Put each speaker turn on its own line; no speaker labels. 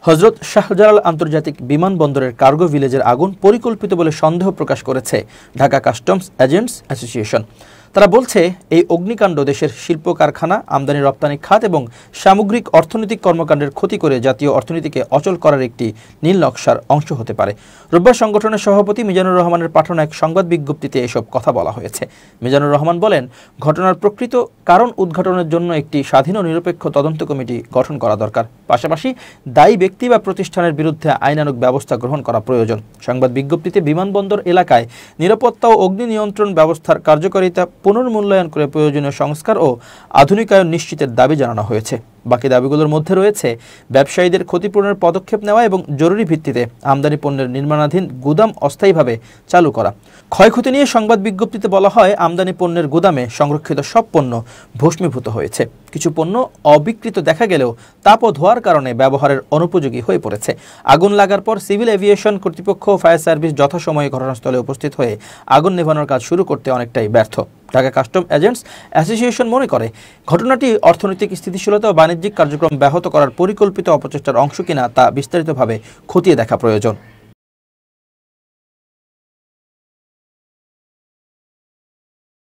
হযরত শাহজালাল আন্তর্জাতিক বিমানবন্দরের কার্গো ভিলেজের আগুন পরিকল্পিত বলে সন্দেহ প্রকাশ করেছে ঢাকা কাস্টমস এজেন্টস অ্যাসোসিয়েশন। তারা বলছে, এই অগ্নিকাণ্ড দেশের শিল্প কারখানা, আমদানি রপ্তানি খাত এবং সামগ্রিক অর্থনৈতিক কর্মকাণ্ডের ক্ষতি করে জাতীয় অর্থনীতিকে অচল করার একটি নীল নকশার অংশ হতে পারে। রোববার সংগঠনের সভাপতি মিজানুর রহমানের পাঠানো এক সংবাদ বিজ্ঞপ্তিতে এসব কথা বলা হয়েছে। মিজানুর রহমান বলেন, ঘটনার প্রকৃত কারণ উদ্ঘাটনের জন্য একটি স্বাধীন ও নিরপেক্ষ তদন্ত কমিটি গঠন করা দরকার। পাশাপাশি দায়ী ব্যক্তি বা প্রতিষ্ঠানের বিরুদ্ধে আইনানুগ ব্যবস্থা গ্রহণ করা প্রয়োজন। সংবাদ বিজ্ঞপ্তিতে বিমানবন্দর এলাকায় নিরাপত্তা ও অগ্নি নিয়ন্ত্রণ ব্যবস্থার কার্যকারিতা পুনর্মূল্যায়ন করে প্রয়োজনীয় সংস্কার ও আধুনিকায়ন নিশ্চিতের দাবি জানানো হয়েছে। বাকি দাবিগুলোর মধ্যে রয়েছে ব্যবসায়ীদের ক্ষতিপূরণের পদক্ষেপ নেওয়া এবং জরুরি ভিত্তিতে আমদানি পণ্যের নির্মাণাধীন গুদাম অস্থায়ীভাবে চালু করা। ক্ষয়ক্ষতি নিয়ে সংবাদ বিজ্ঞপ্তিতে বলা হয়, আমদানি পণ্যের গুদামে সংরক্ষিত সব পণ্য ভস্মীভূত হয়েছে। কিছু পণ্য অবিকৃত দেখা গেলেও তাপ ও ধোঁয়ার কারণে ব্যবহারের অনুপযোগী হয়ে পড়েছে। আগুন লাগার পর সিভিল এভিয়েশন কর্তৃপক্ষ, ফায়ার সার্ভিস যথাসময়ে ঘটনাস্থলে উপস্থিত হয়ে আগুন নেভানোর কাজ শুরু করতে অনেকটাই ব্যর্থ। ঢাকা কাস্টম এজেন্টস অ্যাসোসিয়েশন মনে করে, ঘটনাটি অর্থনৈতিক স্থিতিশীলতা ও বাণিজ্যিক কার্যক্রম ব্যাহত করার পরিকল্পিত অপচেষ্টার অংশ কিনা তা বিস্তারিতভাবে খতিয়ে দেখা প্রয়োজন।